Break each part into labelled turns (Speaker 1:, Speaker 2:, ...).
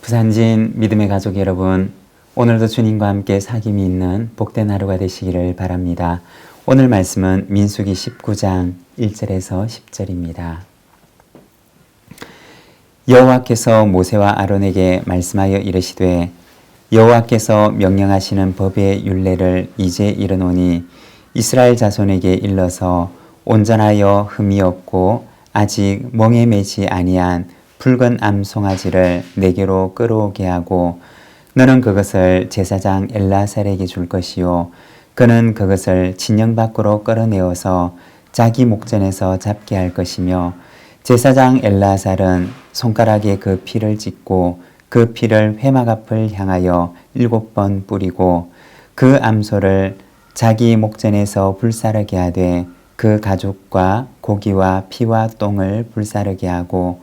Speaker 1: 부산진 믿음의 가족 여러분, 오늘도 주님과 함께 사귐이 있는 복된 하루가 되시기를 바랍니다. 오늘 말씀은 민수기 19장 1절에서 10절입니다. 여호와께서 모세와 아론에게 말씀하여 이르시되 여호와께서 명령하시는 법의 율례를 이제 이르노니 이스라엘 자손에게 일러서 온전하여 흠이 없고 아직 멍에 매지 아니한 붉은 암 송아지를 내게로 끌어오게 하고 너는 그것을 제사장 엘르아살에게 줄 것이요 그는 그것을 진영 밖으로 끌어내어서 자기 목전에서 잡게 할 것이며 제사장 엘르아살은 손가락에 그 피를 찍고 그 피를 회막 앞을 향하여 7번 뿌리고 그 암소를 자기 목전에서 불사르게 하되 그 가죽과 고기와 피와 똥을 불사르게 하고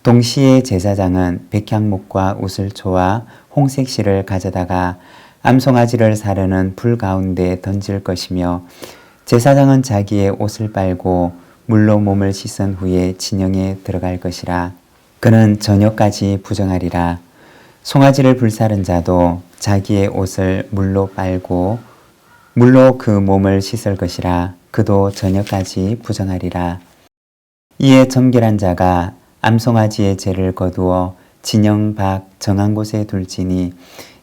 Speaker 1: 동시에 제사장은 백향목과 우슬초와 홍색 실을 가져다가 암송아지를 사르는 불 가운데 던질 것이며 제사장은 자기의 옷을 빨고 물로 몸을 씻은 후에 진영에 들어갈 것이라. 그는 저녁까지 부정하리라. 송아지를 불사른 자도 자기의 옷을 물로 빨고 물로 그 몸을 씻을 것이라. 그도 저녁까지 부정하리라. 이에 정결한 자가 암송아지의 죄를 거두어 진영 밖 정한 곳에 둘지니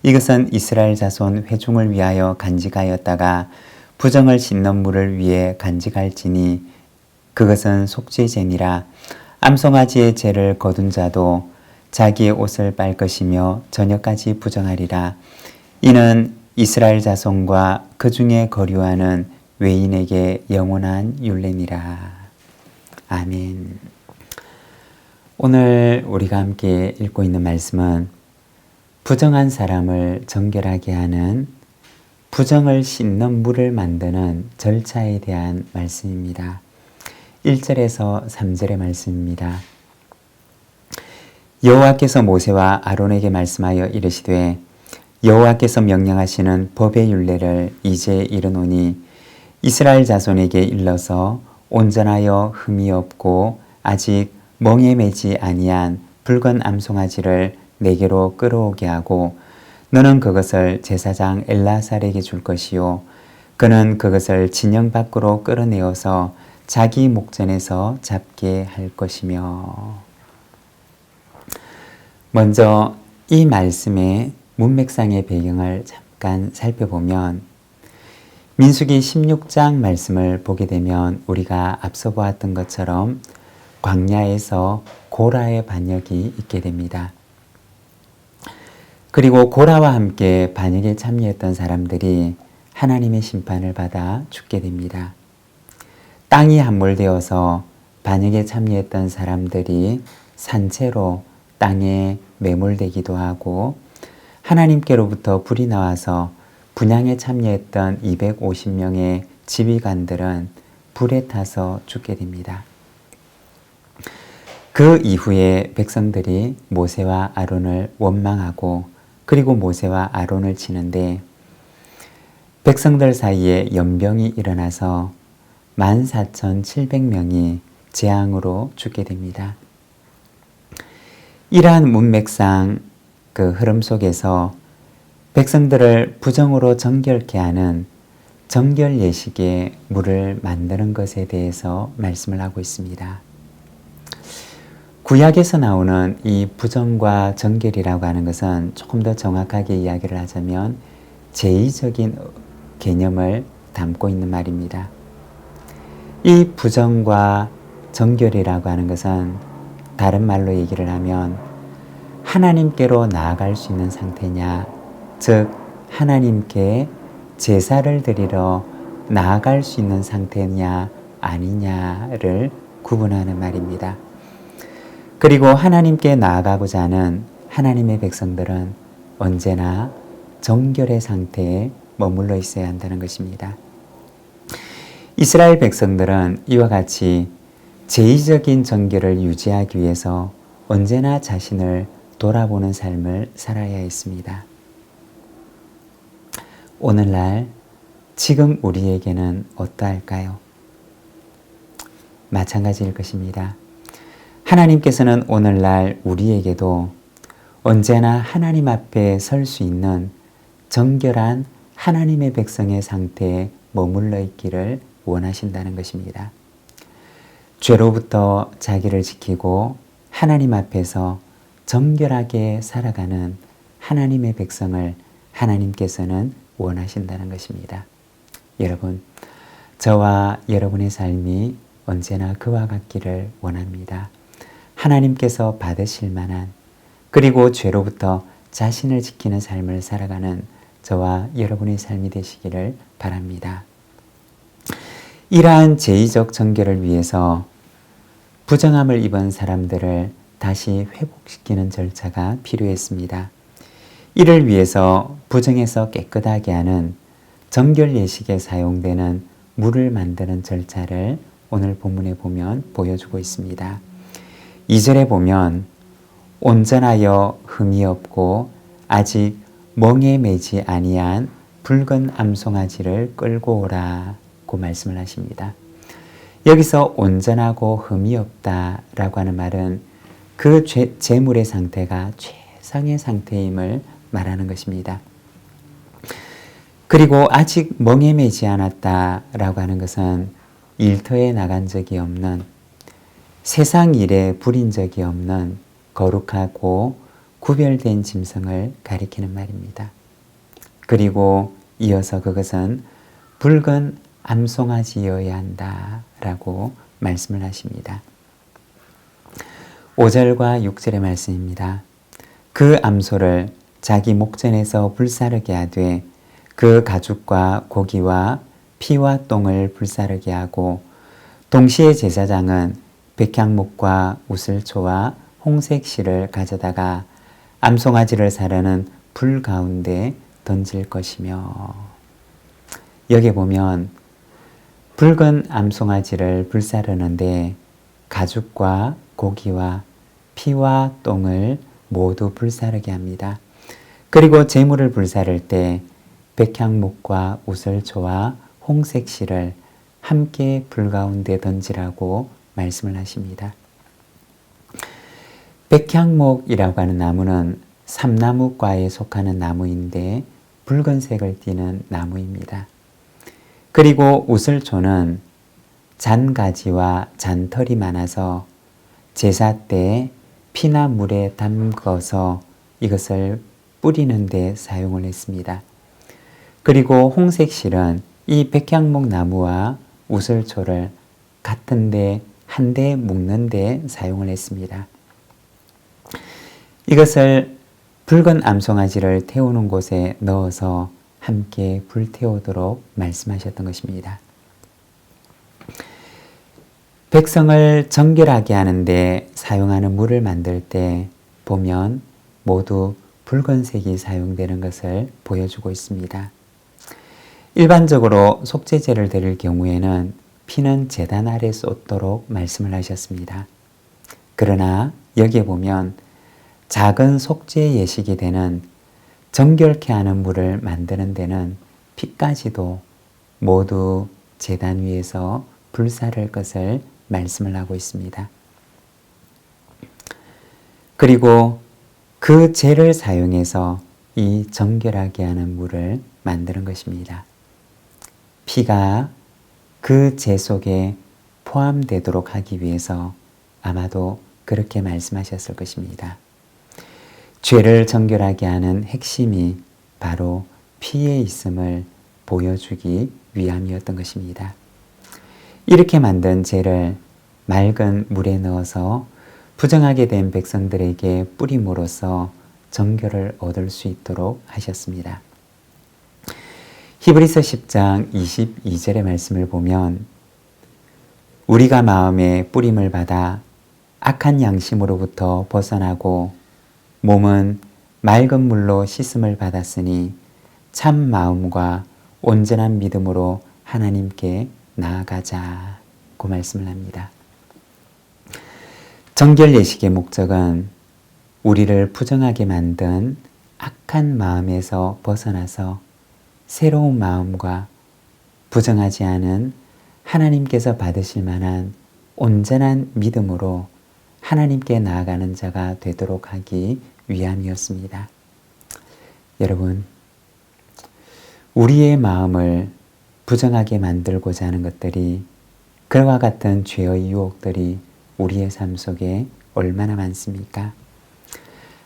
Speaker 1: 이것은 이스라엘 자손 회중을 위하여 간직하였다가 부정을 씻는 물을 위해 간직할지니 그것은 속죄제니라. 암송아지의 죄를 거둔 자도 자기의 옷을 빨 것이며 저녁까지 부정하리라. 이는 이스라엘 자손과 그 중에 거류하는 외인에게 영원한 율례니라. 아멘. 오늘 우리가 함께 읽고 있는 말씀은 부정한 사람을 정결하게 하는 부정을 씻는 물을 만드는 절차에 대한 말씀입니다. 1절에서 3절의 말씀입니다. 여호와께서 모세와 아론에게 말씀하여 이르시되 여호와께서 명령하시는 법의 율례를 이제 이르노니 이스라엘 자손에게 일러서 온전하여 흠이 없고 아직 멍에 매지 아니한 붉은 암송아지를 내게로 끌어오게 하고 너는 그것을 제사장 엘르아살에게 줄 것이요 그는 그것을 진영 밖으로 끌어내어서 자기 목전에서 잡게 할 것이며. 먼저 이 말씀의 문맥상의 배경을 잠깐 살펴보면 민수기 16장 말씀을 보게 되면 우리가 앞서 보았던 것처럼 광야에서 고라의 반역이 있게 됩니다. 그리고 고라와 함께 반역에 참여했던 사람들이 하나님의 심판을 받아 죽게 됩니다. 땅이 함몰되어서 반역에 참여했던 사람들이 산채로 땅에 매몰되기도 하고 하나님께로부터 불이 나와서 분향에 참여했던 250명의 지휘관들은 불에 타서 죽게 됩니다. 그 이후에 백성들이 모세와 아론을 원망하고 그리고 모세와 아론을 치는데 백성들 사이에 연병이 일어나서 14,700명이 재앙으로 죽게 됩니다. 이러한 문맥상 그 흐름 속에서 백성들을 부정으로 정결케 하는 정결 예식의 물을 만드는 것에 대해서 말씀을 하고 있습니다. 구약에서 나오는 이 부정과 정결이라고 하는 것은 조금 더 정확하게 이야기를 하자면 제의적인 개념을 담고 있는 말입니다. 이 부정과 정결이라고 하는 것은 다른 말로 얘기를 하면 하나님께로 나아갈 수 있는 상태냐, 즉 하나님께 제사를 드리러 나아갈 수 있는 상태냐 아니냐를 구분하는 말입니다. 그리고 하나님께 나아가고자 하는 하나님의 백성들은 언제나 정결의 상태에 머물러 있어야 한다는 것입니다. 이스라엘 백성들은 이와 같이 제의적인 정결을 유지하기 위해서 언제나 자신을 돌아보는 삶을 살아야 했습니다. 오늘날 지금 우리에게는 어떠할까요? 마찬가지일 것입니다. 하나님께서는 오늘날 우리에게도 언제나 하나님 앞에 설 수 있는 정결한 하나님의 백성의 상태에 머물러 있기를 원하신다는 것입니다. 죄로부터 자기를 지키고 하나님 앞에서 정결하게 살아가는 하나님의 백성을 하나님께서는 원하신다는 것입니다. 여러분, 저와 여러분의 삶이 언제나 그와 같기를 원합니다. 하나님께서 받으실 만한, 그리고 죄로부터 자신을 지키는 삶을 살아가는 저와 여러분의 삶이 되시기를 바랍니다. 이러한 제의적 정결을 위해서 부정함을 입은 사람들을 다시 회복시키는 절차가 필요했습니다. 이를 위해서 부정에서 깨끗하게 하는 정결 예식에 사용되는 물을 만드는 절차를 오늘 본문에 보면 보여주고 있습니다. 2절에 보면 온전하여 흠이 없고 아직 멍에 매지 아니한 붉은 암송아지를 끌고 오라고 말씀을 하십니다. 여기서 온전하고 흠이 없다라고 하는 말은 그 제물의 상태가 최상의 상태임을 말하는 것입니다. 그리고 아직 멍에 매지 않았다라고 하는 것은 일터에 나간 적이 없는, 세상 일에 부린 적이 없는 거룩하고 구별된 짐승을 가리키는 말입니다. 그리고 이어서 그것은 붉은 암송아지여야 한다라고 말씀을 하십니다. 5절과 6절의 말씀입니다. 그 암소를 자기 목전에서 불사르게 하되 그 가죽과 고기와 피와 똥을 불사르게 하고 동시에 제사장은 백향목과 우슬초와 홍색 실을 가져다가 암송아지를 사르는 불 가운데 던질 것이며, 여기 보면 붉은 암송아지를 불사르는데 가죽과 고기와 피와 똥을 모두 불사르게 합니다. 그리고 제물을 불사를 때 백향목과 우슬초와 홍색 실을 함께 불 가운데 던지라고 말씀을 하십니다. 백향목이라고 하는 나무는 삼나무과에 속하는 나무인데 붉은색을 띠는 나무입니다. 그리고 우슬초는 잔가지와 잔털이 많아서 제사 때 피나 물에 담궈서 이것을 뿌리는 데 사용을 했습니다. 그리고 홍색 실은 이 백향목 나무와 우슬초를 같은데 한데 묶는 데 사용을 했습니다. 이것을 붉은 암송아지를 태우는 곳에 넣어서 함께 불태우도록 말씀하셨던 것입니다. 백성을 정결하게 하는데 사용하는 물을 만들 때 보면 모두 붉은색이 사용되는 것을 보여주고 있습니다. 일반적으로 속죄제를 드릴 경우에는 피는 제단 아래 쏟도록 말씀을 하셨습니다. 그러나 여기에 보면 작은 속죄 예식이 되는 정결케 하는 물을 만드는 데는 피까지도 모두 제단 위에서 불사를 것을 말씀을 하고 있습니다. 그리고 그 재를 사용해서 이 정결하게 하는 물을 만드는 것입니다. 피가 그 재 속에 포함되도록 하기 위해서 아마도 그렇게 말씀하셨을 것입니다. 죄를 정결하게 하는 핵심이 바로 피에 있음을 보여주기 위함이었던 것입니다. 이렇게 만든 재를 맑은 물에 넣어서 부정하게 된 백성들에게 뿌림으로써 정결을 얻을 수 있도록 하셨습니다. 히브리서 10장 22절의 말씀을 보면 우리가 마음에 뿌림을 받아 악한 양심으로부터 벗어나고 몸은 맑은 물로 씻음을 받았으니 참 마음과 온전한 믿음으로 하나님께 나아가자고 말씀을 합니다. 정결 예식의 목적은 우리를 부정하게 만든 악한 마음에서 벗어나서 새로운 마음과 부정하지 않은 하나님께서 받으실 만한 온전한 믿음으로 하나님께 나아가는 자가 되도록 하기 위함이었습니다. 여러분, 우리의 마음을 부정하게 만들고자 하는 것들이, 그와 같은 죄의 유혹들이 우리의 삶 속에 얼마나 많습니까?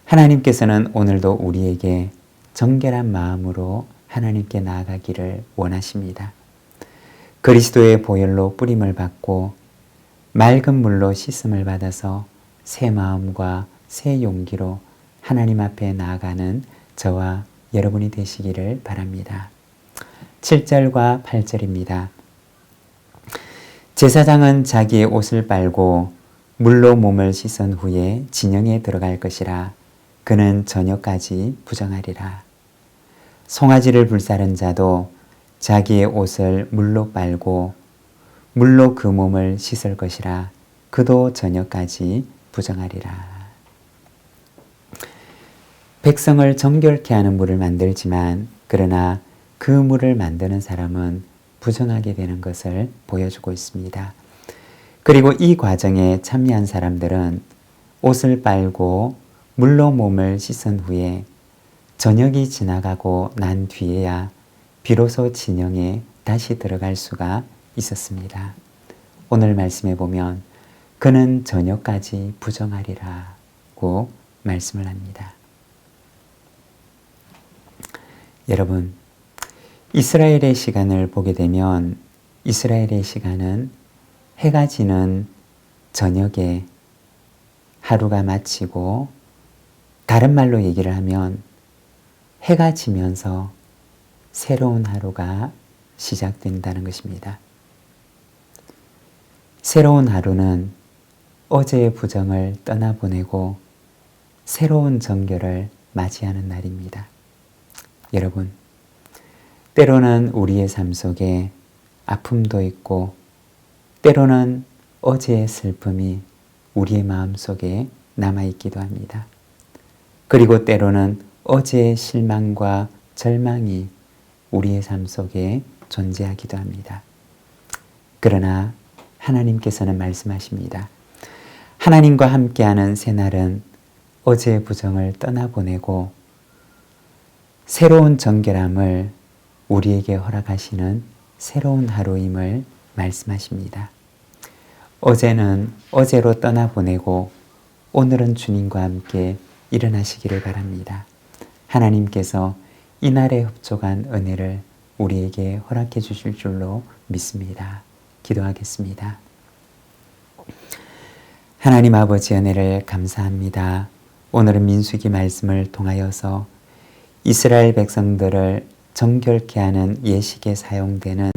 Speaker 1: 하나님께서는 오늘도 우리에게 정결한 마음으로 하나님께 나아가기를 원하십니다. 그리스도의 보혈로 뿌림을 받고 맑은 물로 씻음을 받아서 새 마음과 새 용기로 하나님 앞에 나아가는 저와 여러분이 되시기를 바랍니다. 7절과 8절입니다. 제사장은 자기의 옷을 빨고 물로 몸을 씻은 후에 진영에 들어갈 것이라. 그는 저녁까지 부정하리라. 송아지를 불사른 자도 자기의 옷을 물로 빨고 물로 그 몸을 씻을 것이라. 그도 저녁까지 부정하리라. 백성을 정결케 하는 물을 만들지만, 그러나 그 물을 만드는 사람은 부정하게 되는 것을 보여주고 있습니다. 그리고 이 과정에 참여한 사람들은 옷을 빨고 물로 몸을 씻은 후에 저녁이 지나가고 난 뒤에야 비로소 진영에 다시 들어갈 수가 있었습니다. 오늘 말씀에 보면 그는 저녁까지 부정하리라고 말씀을 합니다. 여러분, 이스라엘의 시간을 보게 되면 이스라엘의 시간은 해가 지는 저녁에 하루가 마치고, 다른 말로 얘기를 하면 해가 지면서 새로운 하루가 시작된다는 것입니다. 새로운 하루는 어제의 부정을 떠나보내고 새로운 정결을 맞이하는 날입니다. 여러분, 때로는 우리의 삶 속에 아픔도 있고, 때로는 어제의 슬픔이 우리의 마음 속에 남아있기도 합니다. 그리고 때로는 어제의 실망과 절망이 우리의 삶 속에 존재하기도 합니다. 그러나 하나님께서는 말씀하십니다. 하나님과 함께하는 새날은 어제의 부정을 떠나보내고 새로운 정결함을 우리에게 허락하시는 새로운 하루임을 말씀하십니다. 어제는 어제로 떠나보내고 오늘은 주님과 함께 일어나시기를 바랍니다. 하나님께서 이날에 흡족한 은혜를 우리에게 허락해 주실 줄로 믿습니다. 기도하겠습니다. 하나님 아버지, 은혜를 감사합니다. 오늘은 민수기 말씀을 통하여서 이스라엘 백성들을 정결케 하는 예식에 사용되는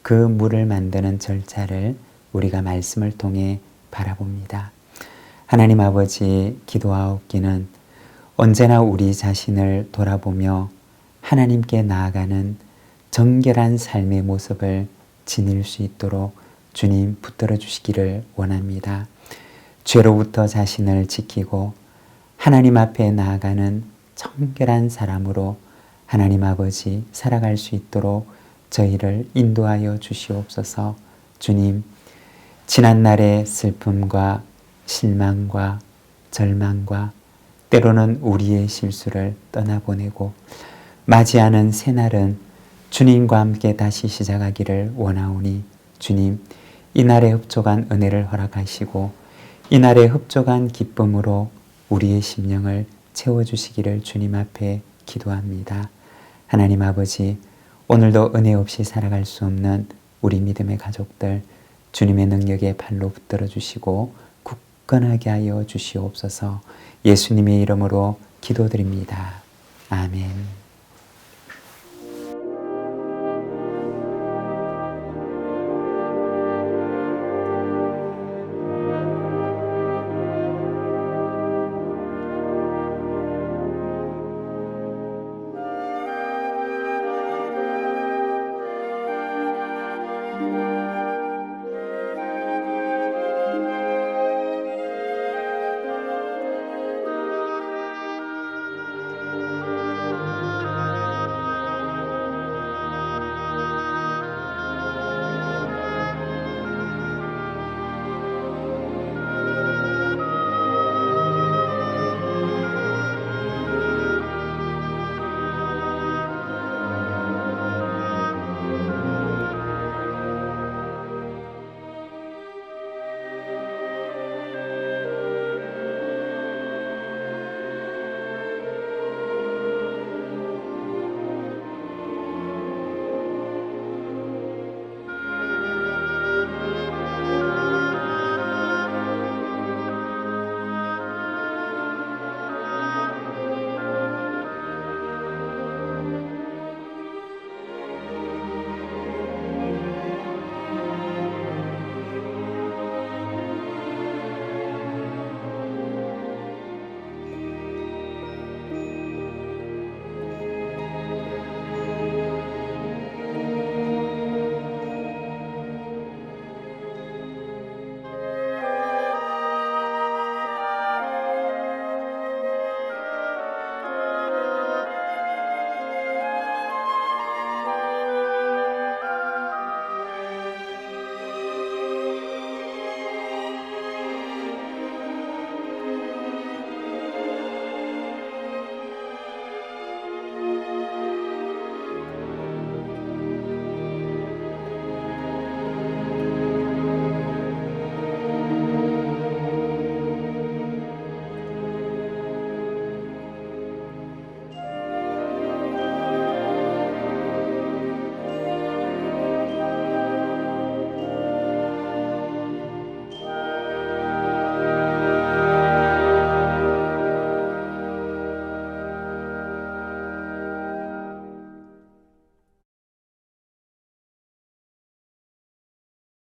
Speaker 1: 그 물을 만드는 절차를 우리가 말씀을 통해 바라봅니다. 하나님 아버지, 기도하옵기는 언제나 우리 자신을 돌아보며 하나님께 나아가는 정결한 삶의 모습을 지닐 수 있도록 주님 붙들어 주시기를 원합니다. 죄로부터 자신을 지키고 하나님 앞에 나아가는 정결한 사람으로 하나님 아버지 살아갈 수 있도록 저희를 인도하여 주시옵소서. 주님, 지난날의 슬픔과 실망과 절망과 때로는 우리의 실수를 떠나보내고 맞이하는 새날은 주님과 함께 다시 시작하기를 원하오니, 주님, 이날의 흡족한 은혜를 허락하시고 이날의 흡족한 기쁨으로 우리의 심령을 채워주시기를 주님 앞에 기도합니다. 하나님 아버지, 오늘도 은혜 없이 살아갈 수 없는 우리 믿음의 가족들 주님의 능력의 팔로 붙들어 주시고 굳건하게 하여 주시옵소서. 예수님의 이름으로 기도드립니다. 아멘.